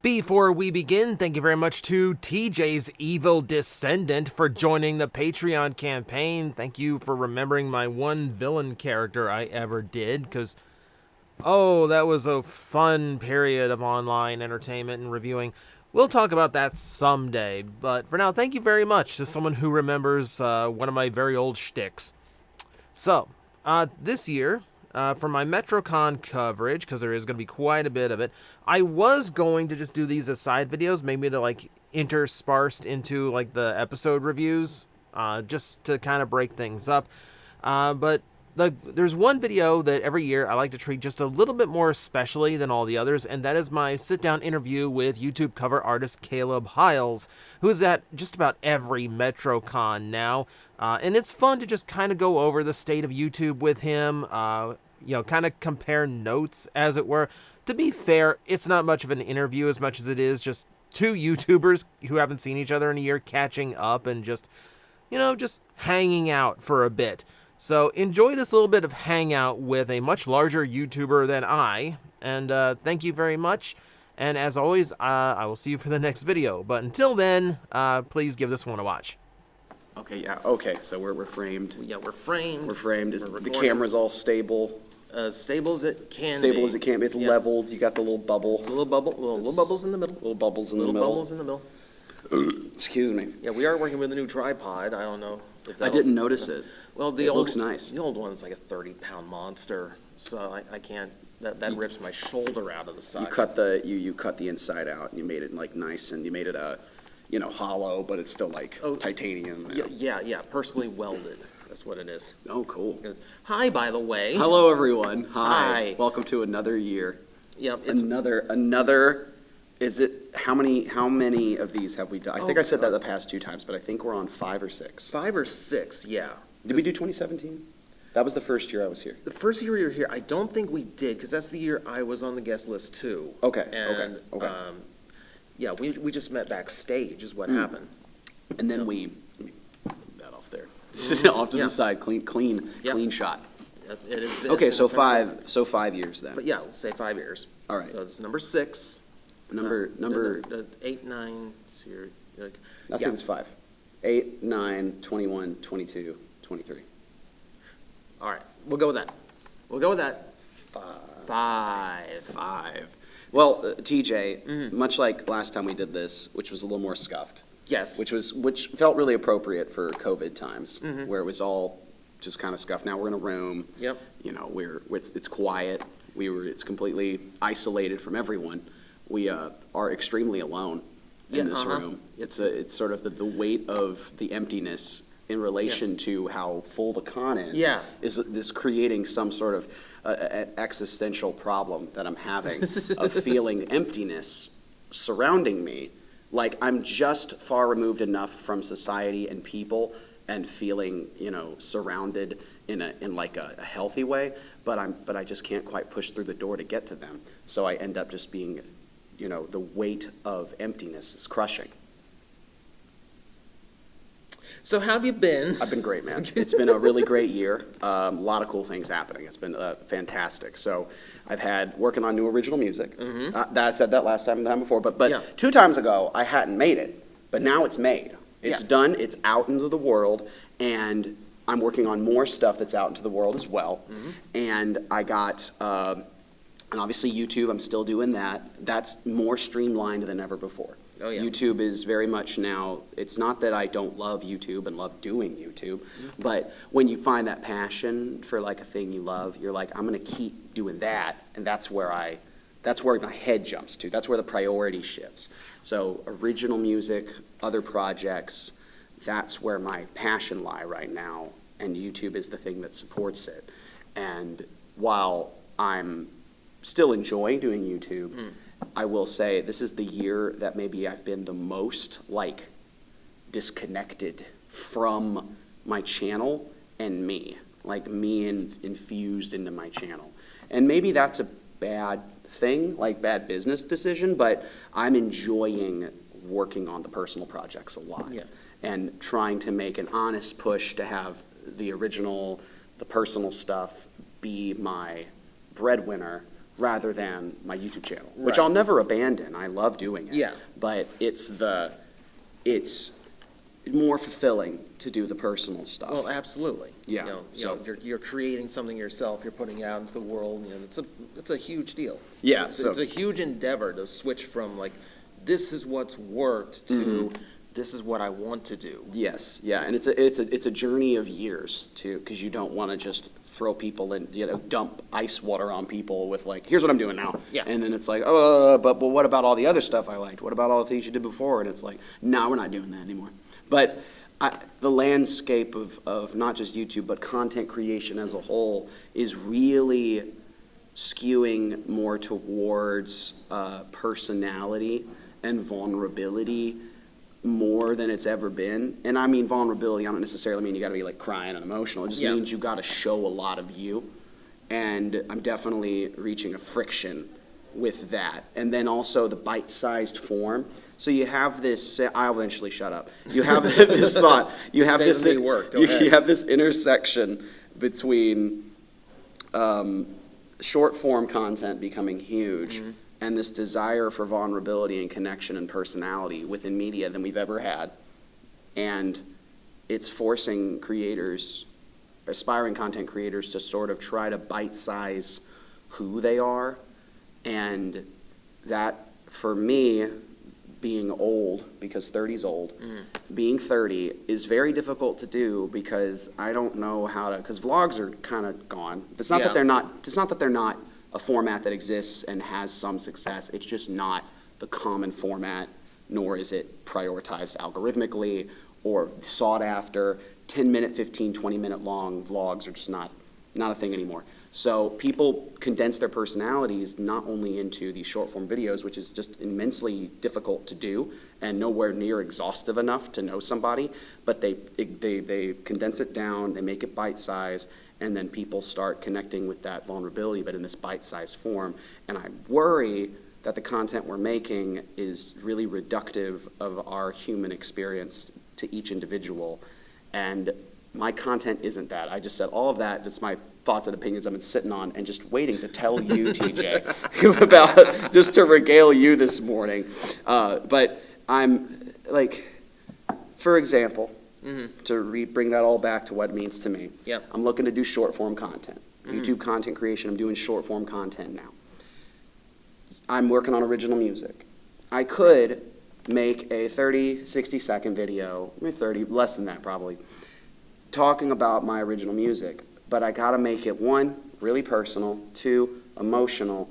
Before we begin, thank you very much to TJ's evil descendant for joining the Patreon campaign. Thank you for remembering my one villain character I ever did, because, oh, that was a fun period of online entertainment and reviewing. We'll talk about that someday, but for now, thank you very much to someone who remembers one of my very old shticks. So, this year, for my Metrocon coverage, because there is going to be quite a bit of it, I was going to just do these as side videos, maybe to like interspersed into like the episode reviews, just to kind of break things up. But there's one video that every year I like to treat just a little bit more specially than all the others, and that is my sit-down interview with YouTube cover artist Caleb Hyles, who is at just about every Metrocon now. And it's fun to just kind of go over the state of YouTube with him, kind of compare notes, as it were. To be fair, it's not much of an interview as much as it is just two YouTubers who haven't seen each other in a year catching up and just hanging out for a bit. So enjoy this little bit of hangout with a much larger YouTuber than I, and thank you very much. And as always, I will see you for the next video. But until then, please give this one a watch. Okay, yeah, okay, so we're framed. Yeah, we're framed. We're framed. The camera's all stable. Stable as it can Stable be. as it can be. It's leveled. You got the little bubble. Little bubbles in the middle. Little bubbles in the middle. Little bubbles in the middle. Excuse me. Yeah, we are working with a new tripod. I don't know if that. I didn't notice it. Well, It looks nice. The old one's like a 30-pound monster, so I can't. That rips my shoulder out of the side. You cut the inside out and you made it like nice and you made it hollow, but it's still like titanium. Yeah, personally welded. That's what it is. Oh, cool. Hi, by the way. Hello, everyone. Hi. Welcome to another year. Yeah, Another. Is it how many of these have we done? I think I said that the past 2 times, but I think we're on 5 or 6. 5 or 6, yeah. Did we do 2017? That was the first year I was here. The first year you were here, I don't think we did, because that's the year I was on the guest list too. Okay. Yeah, we just met backstage is what happened. And then let me move that off there. Off to the side, clean shot. It is. Okay, so 5 years then. But yeah, we'll say 5 years. All right. So it's number 6. Number 8, 9. So you're nothing's 5. 8, 9, 21, 22, 23. All right, we'll go with that. 5. Well, TJ, much like last time we did this, which was a little more scuffed. Yes. Which felt really appropriate for COVID times, where it was all just kind of scuffed. Now we're in a room. Yep. It's quiet. It's completely isolated from everyone. We are extremely alone in this room. It's sort of the weight of the emptiness in relation to how full the con is. Yeah. Is this creating some sort of an existential problem that I'm having of feeling emptiness surrounding me, like I'm just far removed enough from society and people and feeling surrounded in like a healthy way, but I just can't quite push through the door to get to them. So I end up just being the weight of emptiness is crushing. So how have you been? I've been great, man. It's been a really great year. A lot of cool things happening. It's been fantastic. So I've had working on new original music. I said that last time and the time before, but 2 times ago I hadn't made it, but now it's made. It's done. It's out into the world, and I'm working on more stuff that's out into the world as well. And I got, and obviously YouTube, I'm still doing that. That's more streamlined than ever before. Oh, yeah. YouTube is very much now, it's not that I don't love YouTube and love doing YouTube, but when you find that passion for like a thing you love, you're like, I'm going to keep doing that, and that's where my head jumps to. That's where the priority shifts. So original music, other projects, that's where my passion lie right now, and YouTube is the thing that supports it. And while I'm still enjoying doing YouTube, I will say this is the year that maybe I've been the most like disconnected from my channel and me, like me infused into my channel. And maybe that's a bad thing, like bad business decision, but I'm enjoying working on the personal projects a lot and trying to make an honest push to have the original, the personal stuff be my breadwinner rather than my YouTube channel, which Right. I'll never abandon. I love doing it. Yeah. But it's more fulfilling to do the personal stuff. Well, absolutely. Yeah, You're creating something yourself, you're putting it out into the world, it's a huge deal. Yeah, It's a huge endeavor to switch from like, this is what's worked to this is what I want to do. Yes, yeah, and it's a journey of years too, because you don't want to just throw people in, dump ice water on people with like, here's what I'm doing now. Yeah. And then it's like, but what about all the other stuff I liked? What about all the things you did before? And it's like, no, we're not doing that anymore. But the landscape of not just YouTube, but content creation as a whole is really skewing more towards personality and vulnerability more than it's ever been. And I mean vulnerability, I don't necessarily mean you gotta be like crying and emotional. It just means you gotta show a lot of you. And I'm definitely reaching a friction with that. And then also the bite-sized form. So you have this, I'll eventually shut up. You have this thought. You have this, Saving me work. Go you ahead. have this intersection between short form content becoming huge and this desire for vulnerability and connection and personality within media than we've ever had. And it's forcing creators, aspiring content creators, to sort of try to bite-size who they are. And that, for me, being old, because 30's old, being 30 is very difficult to do because I don't know how to, because vlogs are kind of gone. It's not that they're not a format that exists and has some success. It's just not the common format, nor is it prioritized algorithmically or sought after. 10-minute, 15, 20-minute long vlogs are just not a thing anymore. So people condense their personalities not only into these short-form videos, which is just immensely difficult to do and nowhere near exhaustive enough to know somebody, but they condense it down, they make it bite-sized, and then people start connecting with that vulnerability, but in this bite-sized form. And I worry that the content we're making is really reductive of our human experience to each individual. And my content isn't that. I just said all of that, just my thoughts and opinions I've been sitting on and just waiting to tell you, TJ, about, just to regale you this morning. But I'm like, for example, to bring that all back to what it means to me. Yep. I'm looking to do short form content. YouTube content creation, I'm doing short form content now. I'm working on original music. I could make a 30, 60-second video, maybe 30, less than that probably, talking about my original music. But I gotta make it, 1, really personal, 2, emotional,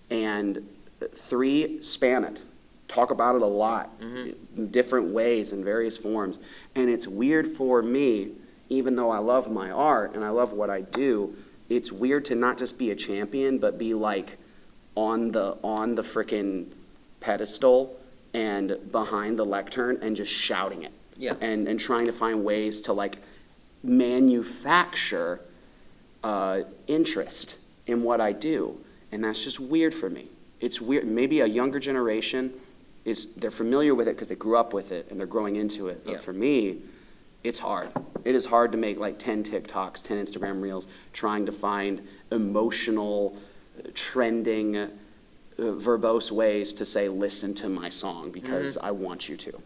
and 3, spam it. Talk about it a lot, in different ways, in various forms. And it's weird for me, even though I love my art and I love what I do, it's weird to not just be a champion, but be like on the frickin' pedestal and behind the lectern and just shouting it. Yeah. And trying to find ways to like manufacture interest in what I do. And that's just weird for me. It's weird. Maybe a younger generation they're familiar with it because they grew up with it and they're growing into it. But for me, it's hard. It is hard to make like 10 TikToks, 10 Instagram Reels, trying to find emotional, trending, verbose ways to say, listen to my song because I want you to.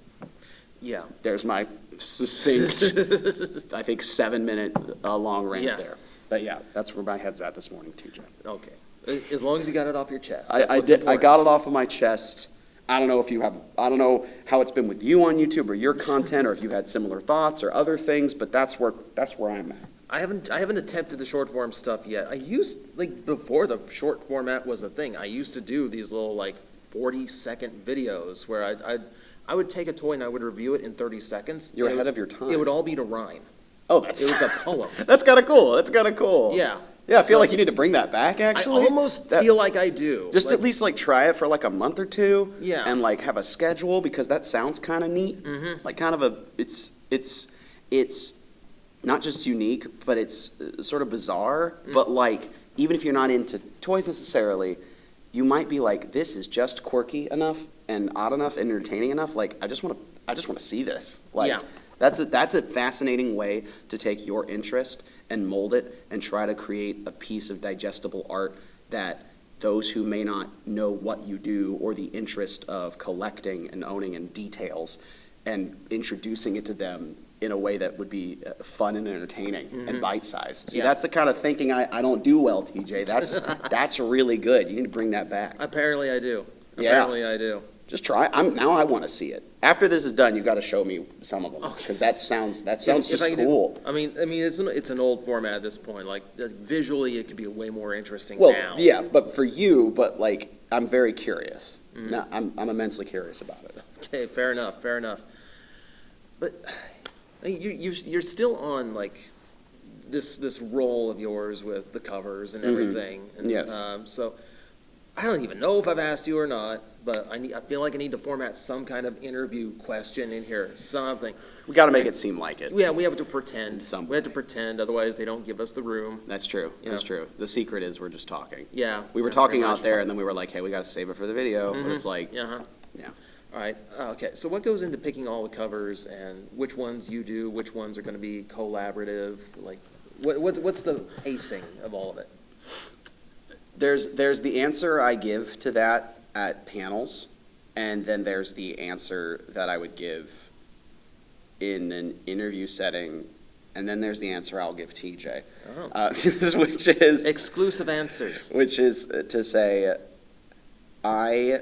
Yeah. There's my succinct, I think 7-minute long rant there. But yeah, that's where my head's at this morning, TJ. Okay. As long as you got it off your chest. I did. I got it off of my chest. I don't know how it's been with you on YouTube or your content, or if you had similar thoughts or other things, but that's where I'm at. I haven't attempted the short form stuff yet. I used, like, before the short format was a thing, I used to do these little like 40-second videos where I would take a toy and I would review it in 30 seconds. You're ahead of your time. It would all be to rhyme. Oh, It was a poem. That's kind of cool. Yeah. Yeah, I feel like you need to bring that back, actually. I almost feel like I do. Just at least like try it for like a month or two. Yeah. And like have a schedule, because that sounds kind of neat. Like kind of it's not just unique, but it's sort of bizarre. But like, even if you're not into toys necessarily, you might be like, this is just quirky enough and odd enough and entertaining enough. Like, I just want to see this. Like, Yeah. That's a fascinating way to take your interest and mold it and try to create a piece of digestible art that those who may not know what you do or the interest of collecting and owning and details and introducing it to them in a way that would be fun and entertaining and bite-sized. See, Yeah. that's the kind of thinking I don't do well, TJ. That's really good. You need to bring that back. Apparently I do. Yeah. Apparently I do. Just try. Now I want to see it. After this is done, you got to show me some of them because that sounds If just I can do- cool. I mean, it's an old format at this point. Like visually, it could be way more interesting Well, now. yeah, but for you, but like I'm very curious. Mm-hmm. Now, I'm immensely curious about it. Okay, fair enough, fair enough. But I mean, you're still on like this role of yours with the covers and everything. And, Yes. So I don't even know if I've asked you or not, but I feel like I need to format some kind of interview question in here, something. We got to make it seem like it. Yeah, we have to pretend. Some We have to way. pretend, otherwise they don't give us the room. That's true. That's Yeah. true. The secret is we're just talking. Yeah. We were yeah, talking pretty out much. there, and then we were like, hey, we got to save it for the video. But it's like, Yeah. yeah. All right, okay, so what goes into picking all the covers and which ones you do, which ones are gonna be collaborative? Like, what's the pacing of all of it? There's the answer I give to that at panels, and then there's the answer that I would give in an interview setting, and then there's the answer I'll give TJ. Oh. Exclusive answers. Which is to say, I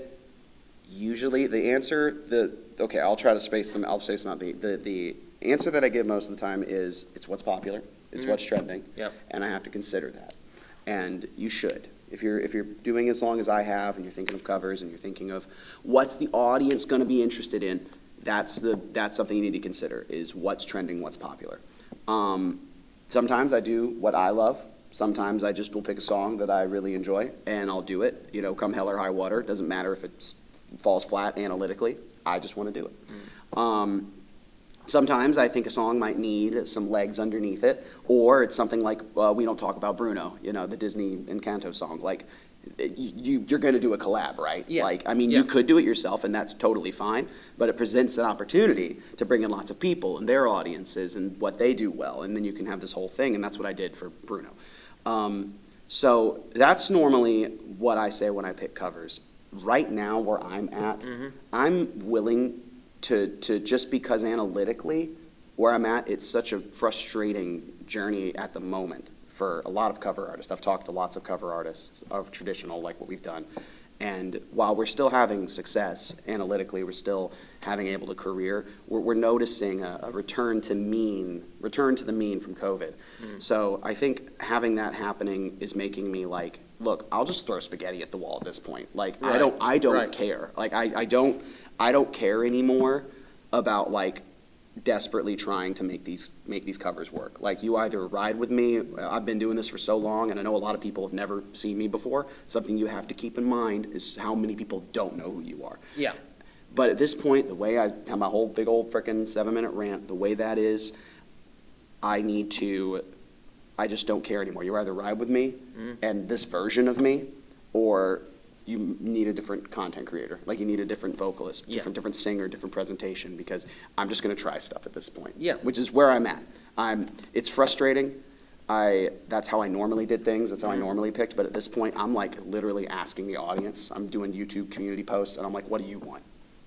usually, okay, I'll try to space them, I'll space them out. The answer that I give most of the time is, it's what's popular, it's what's trending. Yep. And I have to consider that. And you should. If you're doing as long as I have, and you're thinking of covers, and you're thinking of what's the audience gonna be interested in, that's something you need to consider, is what's trending, what's popular. Sometimes I do what I love. Sometimes I just will pick a song that I really enjoy, and I'll do it, come hell or high water. It doesn't matter if it falls flat analytically. I just want to do it. Sometimes I think a song might need some legs underneath it, or it's something like, we don't talk about Bruno, the Disney Encanto song. Like, you're going to do a collab, right? Yeah. Like, I mean, Yeah. you could do it yourself, and that's totally fine, but it presents an opportunity to bring in lots of people and their audiences and what they do well, and then you can have this whole thing, and that's what I did for Bruno. So that's normally what I say when I pick covers. Right now, where I'm at, I'm willing to just because analytically, where I'm at, it's such a frustrating journey at the moment for a lot of cover artists. I've talked to lots of cover artists of traditional, like what we've done. And while we're still having success analytically, we're still having able to career, we're noticing a return to the mean from COVID. So I think having that happening is making me like, look, I'll just throw spaghetti at the wall at this point. Like, I don't Right. care. Like, I don't care anymore about like desperately trying to make these covers work. Like, you either ride with me. I've been doing this for so long, and I know a lot of people have never seen me before. Something you have to keep in mind is how many people don't know who you are. Yeah. But at this point, the way I have my whole big old frickin' 7-minute rant, the way that is, I just don't care anymore. You either ride with me and this version of me, or you need a different content creator. Like, you need a different vocalist, Yeah. different singer, different presentation, because I'm just gonna try stuff at this point. Yeah. Which is where I'm at. It's frustrating. That's how I normally did things. That's how I normally picked. But at this point, I'm like literally asking the audience. I'm doing YouTube community posts, and I'm like, what do you want?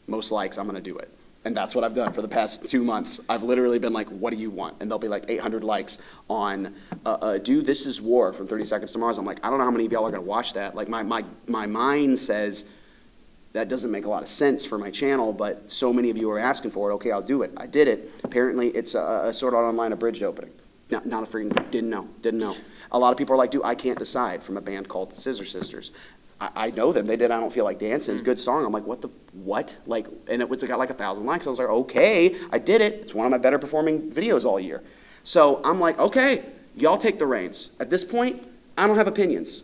Most likes, I'm gonna do it. And that's what I've done for the past 2 months. I've literally been like, what do you want? And there'll be like 800 likes on, dude, This Is War from 30 Seconds to Mars. I'm like, I don't know how many of y'all are gonna watch that. Like, my mind says that doesn't make a lot of sense for my channel, but so many of you are asking for it. Okay, I'll do it. I did it. Apparently, it's a Sword Art Online abridged opening. Not a freaking, didn't know. A lot of people are like, dude, I Can't Decide, from a band called the Scissor Sisters. I know them. They did I Don't Feel Like Dancing. Good song. I'm like, what? Like, and it got like 1,000 likes. I was like, okay, I did it. It's one of my better performing videos all year. So I'm like, okay, y'all take the reins. At this point, I don't have opinions.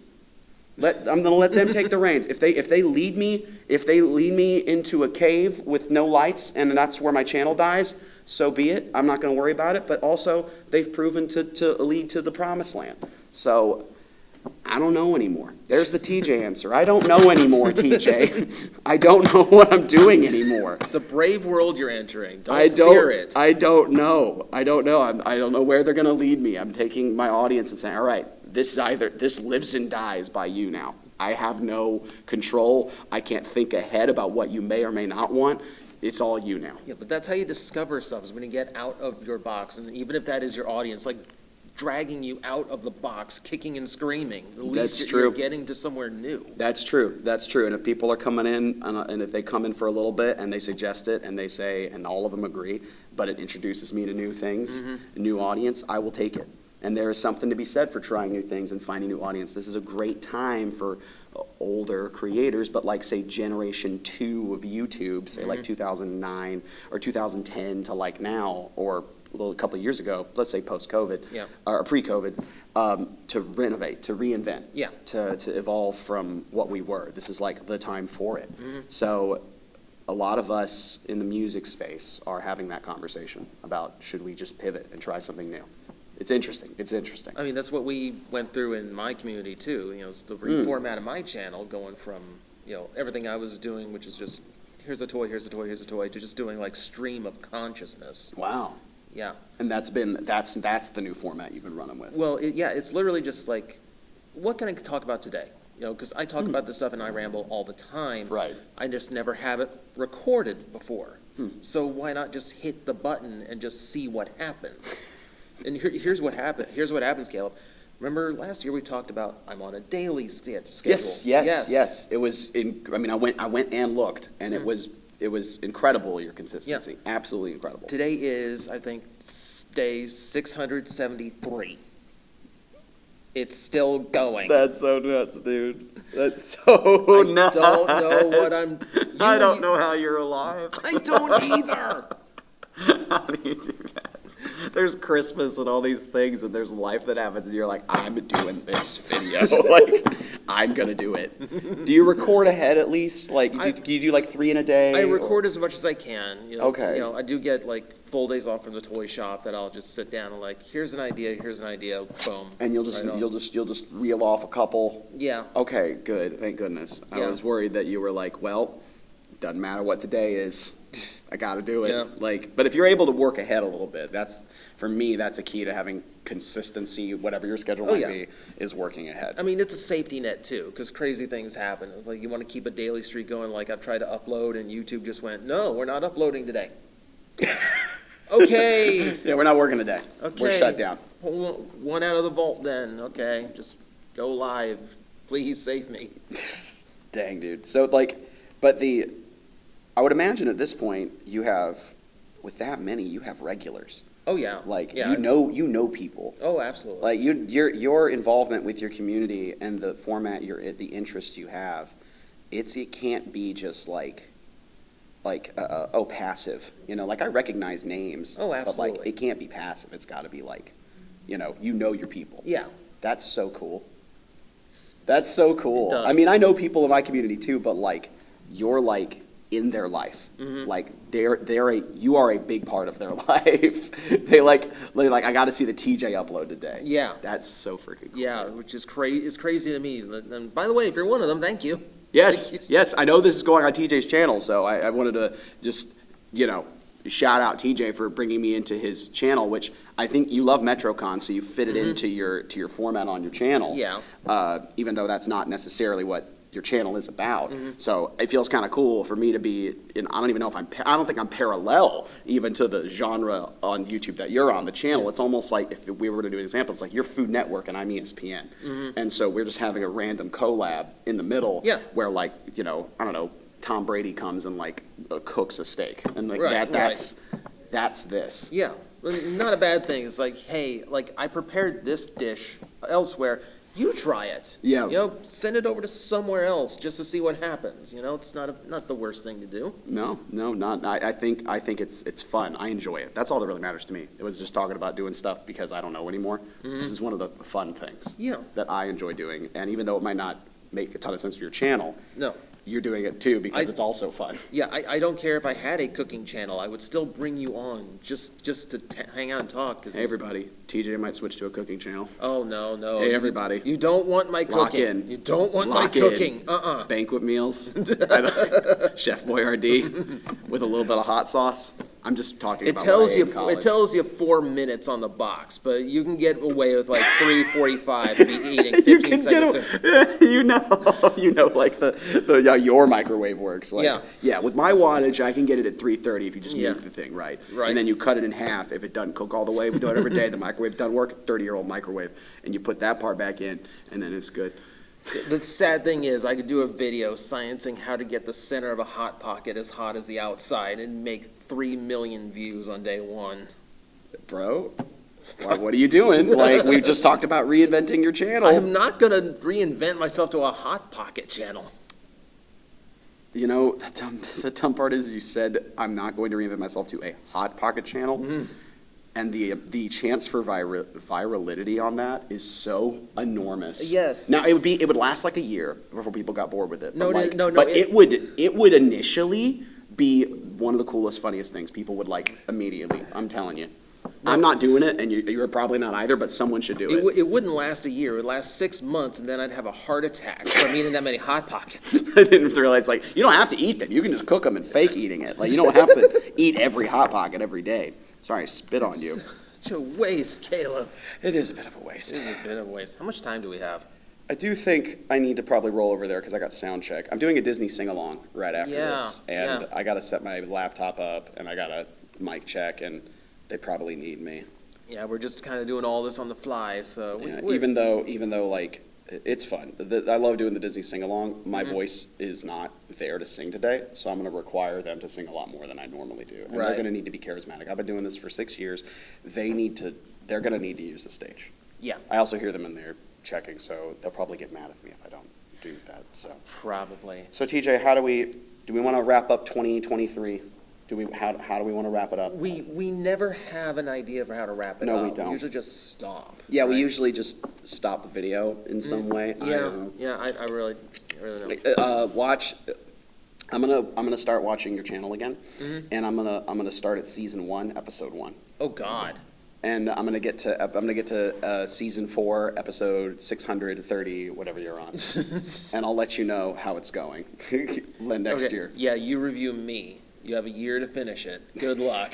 I'm gonna let them take the reins. If they lead me into a cave with no lights and that's where my channel dies, so be it. I'm not gonna worry about it. But also, they've proven to lead to the promised land. So I don't know anymore. There's the TJ answer. I don't know anymore, TJ. I don't know what I'm doing anymore. It's a brave world you're entering. Don't fear it. I don't know. I don't know where they're going to lead me. I'm taking my audience and saying, all right, this lives and dies by you now. I have no control. I can't think ahead about what you may or may not want. It's all you now. Yeah, but that's how you discover stuff, is when you get out of your box, and even if that is your audience, like dragging you out of the box, kicking and screaming. At least you're getting to somewhere new. That's true. That's true. And if people are coming in, and if they come in for a little bit and they suggest it and they say, and all of them agree, but it introduces me to new things, a new audience, I will take it. And there is something to be said for trying new things and finding new audience. This is a great time for older creators, but like say generation 2 of YouTube, say like 2009 or 2010 to like now, or a couple of years ago, let's say post-COVID, or pre-COVID, to renovate, to reinvent, to evolve from what we were. This is like the time for it. So a lot of us in the music space are having that conversation about, should we just pivot and try something new? It's interesting. It's interesting. I mean, that's what we went through in my community too. You know, it's the reformat of my channel, going from, you know, everything I was doing, which is just, here's a toy, here's a toy, here's a toy, to just doing like stream of consciousness. Wow. Yeah. And that's the new format you've been running with. Well, it's literally just like, what can I talk about today? You know, because I talk about this stuff and I ramble all the time. Right. I just never have it recorded before. So why not just hit the button and just see what happens? And here's what happened. Here's what happens, Caleb. Remember last year we talked about I'm on a daily schedule. Yes. It was. I mean, I went and looked, and it was incredible, your consistency. Absolutely incredible. Today is, I think, day 673. It's still going. That's so nuts, dude. That's so nuts. I don't know what I'm... I don't know how you're alive. I don't either. How do you do that? There's Christmas and all these things, and there's life that happens, and you're like, I'm doing this video. Like, I'm going to do it. Do you record ahead at least? Like, do you do like 3 in a day? I record as much as I can. You know, okay. You know, I do get like full days off from the toy shop that I'll just sit down and like, here's an idea, boom. And you'll just reel off a couple. Yeah. Okay, good. Thank goodness. I was worried that you were like, well, doesn't matter what today is. I got to do it. Yeah. Like, but if you're able to work ahead a little bit, for me, that's a key to having consistency. Whatever your schedule might be, is working ahead. I mean, it's a safety net too, because crazy things happen. Like, you want to keep a daily streak going. Like, I've tried to upload, and YouTube just went, no, we're not uploading today. Okay. Yeah, we're not working today. Okay. We're shut down. Pull one out of the vault then. Okay, just go live. Please save me. Dang, dude. So like, I would imagine at this point you have, with that many, you have regulars. Oh yeah. Like, yeah, you know people. Oh, absolutely. Like your involvement with your community and the format the interests you have, it can't be just like passive. You know, like I recognize names. Oh, absolutely. But like it can't be passive. It's got to be like, you know your people. Yeah. That's so cool. That's so cool. It does. I mean, I know people in my community too, but like you're like in their life. Like you are a big part of their life. They're like, I got to see the TJ upload today. Yeah. That's so freaking cool. Yeah, which is crazy to me. And by the way, if you're one of them, thank you. Yes. I know this is going on TJ's channel, so I wanted to just, shout out TJ for bringing me into his channel, which I think you love Metrocon, so you fit it into your format on your channel. Yeah. Even though that's not necessarily what your channel is about. So it feels kind of cool for me to be I don't even know if I don't think I'm parallel even to the genre on YouTube that you're on, the channel. It's almost like if we were to do an example, it's like you're Food Network and I'm ESPN. And so we're just having a random collab in the middle where like, I don't know, Tom Brady comes and like cooks a steak. And like that's this. Yeah. Not a bad thing. It's like, hey, like I prepared this dish elsewhere. You try it. Yeah. Send it over to somewhere else just to see what happens. It's not the worst thing to do. No, not. I think it's fun. I enjoy it. That's all that really matters to me. It was just talking about doing stuff because I don't know anymore. This is one of the fun things that I enjoy doing. And even though it might not make a ton of sense for your channel, no, you're doing it too because it's also fun. Yeah, I don't care if I had a cooking channel. I would still bring you on just to hang out and talk. Hey, everybody, TJ might switch to a cooking channel. Oh, no. Hey, everybody. You don't want my cooking. Lock in. You don't want Lock my cooking. Banquet meals. Chef Boyardee with a little bit of hot sauce. I'm just talking It about tells what I ate you in college. it tells you 4 minutes on the box, but you can get away with like 3:45 to be eating 15 You can seconds. get, you know, like your microwave works. Like, Yeah. with my wattage, I can get it at 3:30 if you just nuke the thing, right? Right. And then you cut it in half if it doesn't cook all the way. We do it every day. The microwave doesn't work, 30-year-old microwave, and you put that part back in, and then it's good. The sad thing is, I could do a video sciencing how to get the center of a Hot Pocket as hot as the outside and make 3 million views on day 1. Bro, what are you doing? Like, we just talked about reinventing your channel. I'm not going to reinvent myself to a Hot Pocket channel. You know, the dumb part is you said, I'm not going to reinvent myself to a Hot Pocket channel. Mm. And the chance for virality on that is so enormous. Yes. Now, it would last like a year before people got bored with it. No, but no, But it would initially be one of the coolest, funniest things people would like immediately. I'm telling you. No. I'm not doing it, and you're probably not either, but someone should do it. It wouldn't last a year. It would last 6 months, and then I'd have a heart attack from eating that many Hot Pockets. I didn't realize, like, you don't have to eat them. You can just cook them and fake eating it. Like, you don't have to eat every Hot Pocket every day. Sorry, I spit on you. Such a waste, Caleb. It is a bit of a waste. It is a bit of a waste. How much time do we have? I do think I need to probably roll over there because I got sound check. I'm doing a Disney sing-along right after this, and I got to set my laptop up, and I got a mic check, and they probably need me. Yeah, we're just kind of doing all this on the fly, so Even though, like, it's fun. I love doing the Disney sing-along. My voice is not there to sing today, so I'm going to require them to sing a lot more than I normally do. And they're going to need to be charismatic. I've been doing this for 6 years. They're going to need to use the stage. Yeah. I also hear them in there checking, so they'll probably get mad at me if I don't do that. So Probably. So TJ, do we want to wrap up 2023? How do we want to wrap it up? We never have an idea for how to wrap it up. No, we don't. We usually just stop. Yeah, we right? usually just stop the video in some way. I really don't. Watch. I'm gonna start watching your channel again, and I'm gonna start at season 1, episode 1. Oh God. And I'm gonna get to season 4, episode 630, whatever you're on, and I'll let you know how it's going next year. Yeah, you review me. You have a year to finish it. Good luck.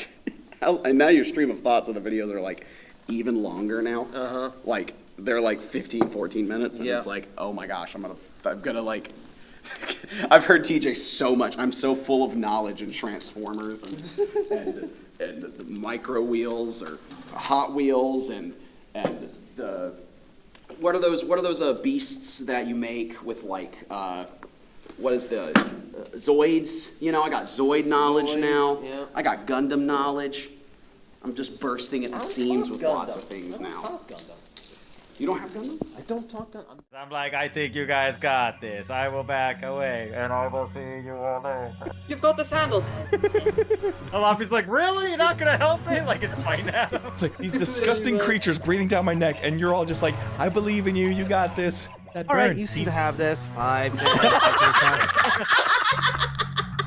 And now your stream of thoughts of the videos are like even longer now. Uh-huh. Like they're like 15, 14 minutes, and Yeah. it's like, oh my gosh, I'm gonna like. I've heard TJ so much. I'm so full of knowledge in Transformers and the micro wheels or Hot Wheels and the what are those beasts that you make with like what is the Zoids? You know, I got Zoid knowledge Zoids, now. yeah. I got Gundam knowledge. I'm just bursting at the seams with lots of things now. You don't have Gundam? I don't talk Gundam. I'm like, I think you guys got this. I will back away, and I will see you all later. You've got this handled. Alafi's like, really? You're not gonna help me? Like, it's fine now. It's like these disgusting creatures breathing down my neck, and you're all just like, I believe in you, you got this. That All right, burn. you seem to have this. 5 minutes.